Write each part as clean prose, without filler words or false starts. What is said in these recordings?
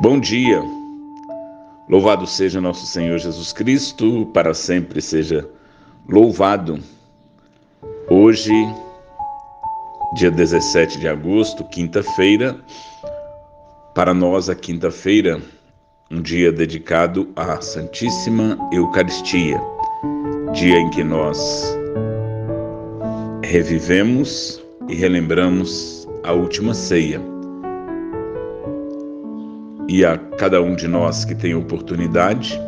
Bom dia, louvado seja nosso Senhor Jesus Cristo, para sempre seja louvado. Hoje, dia 17 de agosto, quinta-feira, para nós a quinta-feira, um dia dedicado à Santíssima Eucaristia, dia em que nós revivemos e relembramos a última ceia. E a cada um de nós que tem oportunidade,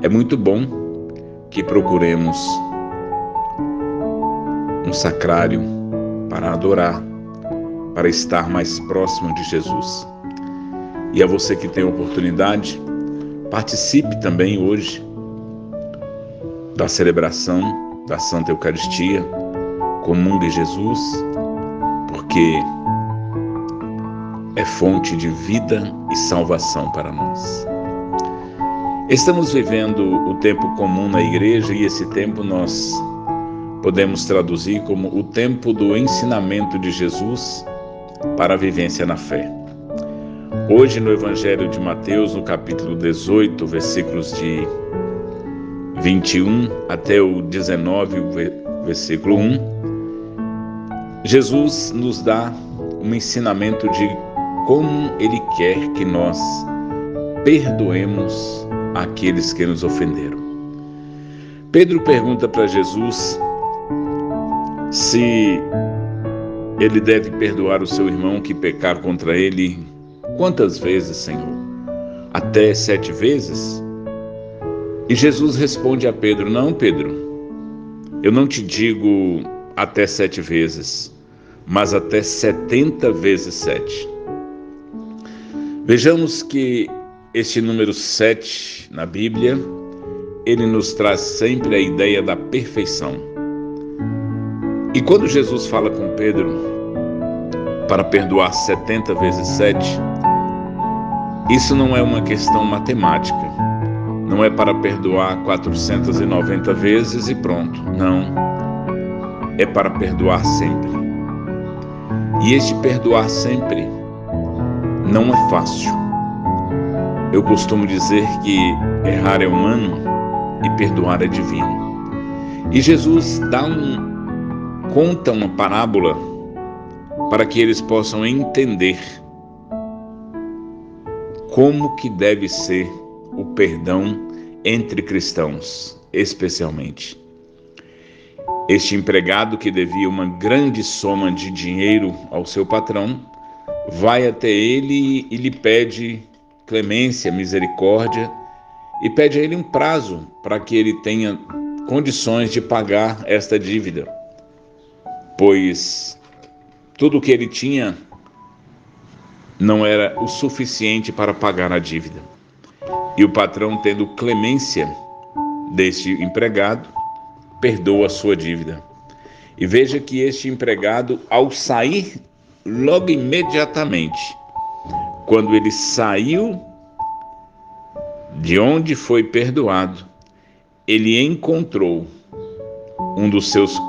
é muito bom que procuremos um sacrário para adorar, para estar mais próximo de Jesus. E a você que tem oportunidade, participe também hoje da celebração da Santa Eucaristia, comungue Jesus, porque é fonte de vida e salvação para nós. Estamos vivendo o tempo comum na igreja e esse tempo nós podemos traduzir como o tempo do ensinamento de Jesus para a vivência na fé. Hoje no Evangelho de Mateus, no capítulo 18, versículos de 21 até o 19, versículo 1, Jesus nos dá um ensinamento de como Ele quer que nós perdoemos aqueles que nos ofenderam. Pedro pergunta para Jesus se ele deve perdoar o seu irmão que pecar contra ele. Quantas vezes, Senhor? Até 7 vezes? E Jesus responde a Pedro: não, Pedro, eu não te digo até 7 vezes, mas até 70 vezes 7. Vejamos que este número 7 na Bíblia, ele nos traz sempre a ideia da perfeição. E quando Jesus fala com Pedro para perdoar 70 vezes 7, isso não é uma questão matemática. Não é para perdoar 490 vezes e pronto. Não. É para perdoar sempre. E este perdoar sempre não é fácil. Eu costumo dizer que errar é humano e perdoar é divino. E Jesus conta uma parábola para que eles possam entender como que deve ser o perdão entre cristãos, especialmente. Este empregado que devia uma grande soma de dinheiro ao seu patrão, vai até ele e lhe pede clemência, misericórdia, e pede a ele um prazo para que ele tenha condições de pagar esta dívida, pois tudo o que ele tinha não era o suficiente para pagar a dívida. E o patrão, tendo clemência deste empregado, perdoa a sua dívida. E veja que este empregado, ao sair, logo imediatamente, quando ele saiu de onde foi perdoado, ele encontrou um dos seus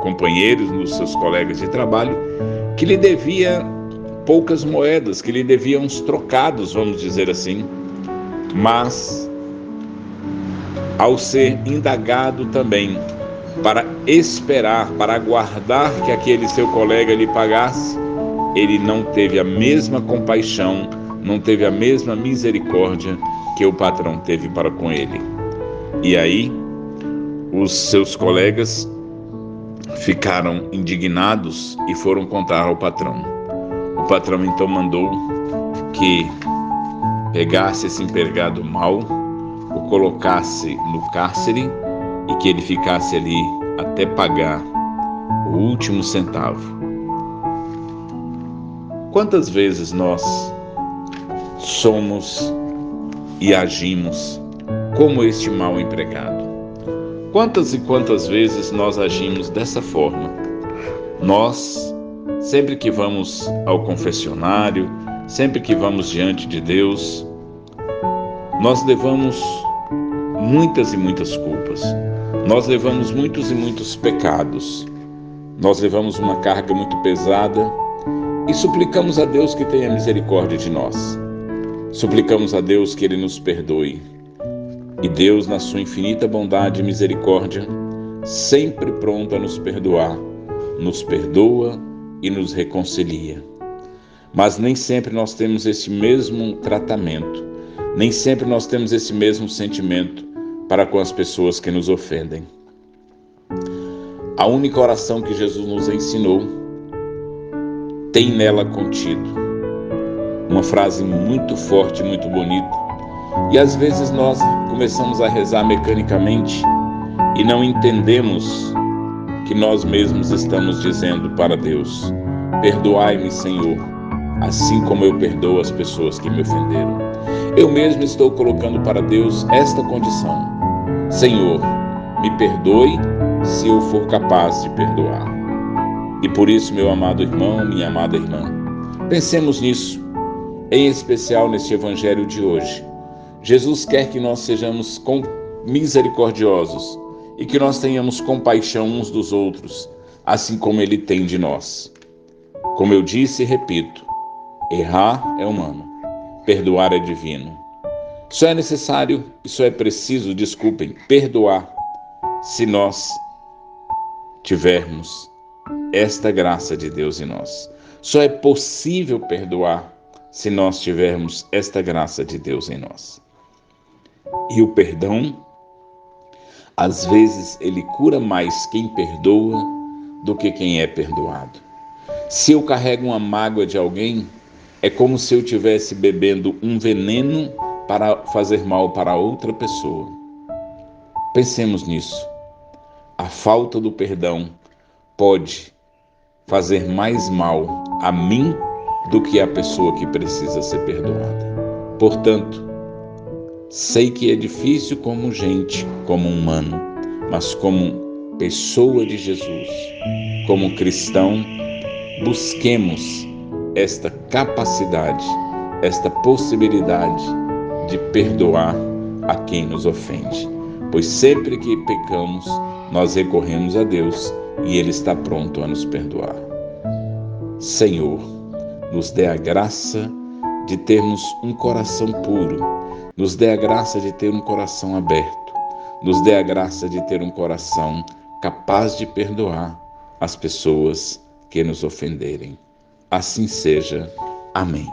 companheiros, um dos seus colegas de trabalho, que lhe devia poucas moedas, que lhe devia uns trocados, vamos dizer assim. Mas, ao ser indagado também, para esperar, para aguardar que aquele seu colega lhe pagasse, ele não teve a mesma compaixão, não teve a mesma misericórdia que o patrão teve para com ele. E aí, os seus colegas ficaram indignados e foram contar ao patrão. O patrão então mandou que pegasse esse empregado mau, o colocasse no cárcere e que ele ficasse ali até pagar o último centavo. Quantas vezes nós somos e agimos como este mau empregado? Quantas e quantas vezes nós agimos dessa forma? Nós, sempre que vamos ao confessionário, sempre que vamos diante de Deus, nós levamos muitas e muitas culpas. Nós levamos muitos e muitos pecados. Nós levamos uma carga muito pesada e suplicamos a Deus que tenha misericórdia de nós. Suplicamos a Deus que Ele nos perdoe. E Deus, na sua infinita bondade e misericórdia, sempre pronto a nos perdoar, nos perdoa e nos reconcilia. Mas nem sempre nós temos esse mesmo tratamento, nem sempre nós temos esse mesmo sentimento para com as pessoas que nos ofendem. A única oração que Jesus nos ensinou tem nela contido uma frase muito forte, muito bonita, e às vezes nós começamos a rezar mecanicamente e não entendemos que nós mesmos estamos dizendo para Deus: perdoai-me, Senhor, assim como eu perdoo as pessoas que me ofenderam. Eu mesmo estou colocando para Deus esta condição: Senhor, me perdoe se eu for capaz de perdoar. E por isso, meu amado irmão, minha amada irmã, pensemos nisso, em especial neste evangelho de hoje. Jesus quer que nós sejamos misericordiosos e que nós tenhamos compaixão uns dos outros, assim como Ele tem de nós. Como eu disse e repito, errar é humano, perdoar é divino. Só é necessário e só é preciso, perdoar, se nós tivermos esta graça de Deus em nós. Só é possível perdoar se nós tivermos esta graça de Deus em nós. E o perdão, às vezes, ele cura mais quem perdoa do que quem é perdoado. Se eu carrego uma mágoa de alguém, é como se eu estivesse bebendo um veneno para fazer mal para outra pessoa. Pensemos nisso. A falta do perdão pode fazer mais mal a mim do que a pessoa que precisa ser perdoada. Portanto, sei que é difícil como gente, como humano, mas como pessoa de Jesus, como cristão, busquemos esta capacidade, esta possibilidade de perdoar a quem nos ofende. Pois sempre que pecamos, nós recorremos a Deus e Ele está pronto a nos perdoar. Senhor, nos dê a graça de termos um coração puro, nos dê a graça de ter um coração aberto, nos dê a graça de ter um coração capaz de perdoar as pessoas que nos ofenderem. Assim seja. Amém.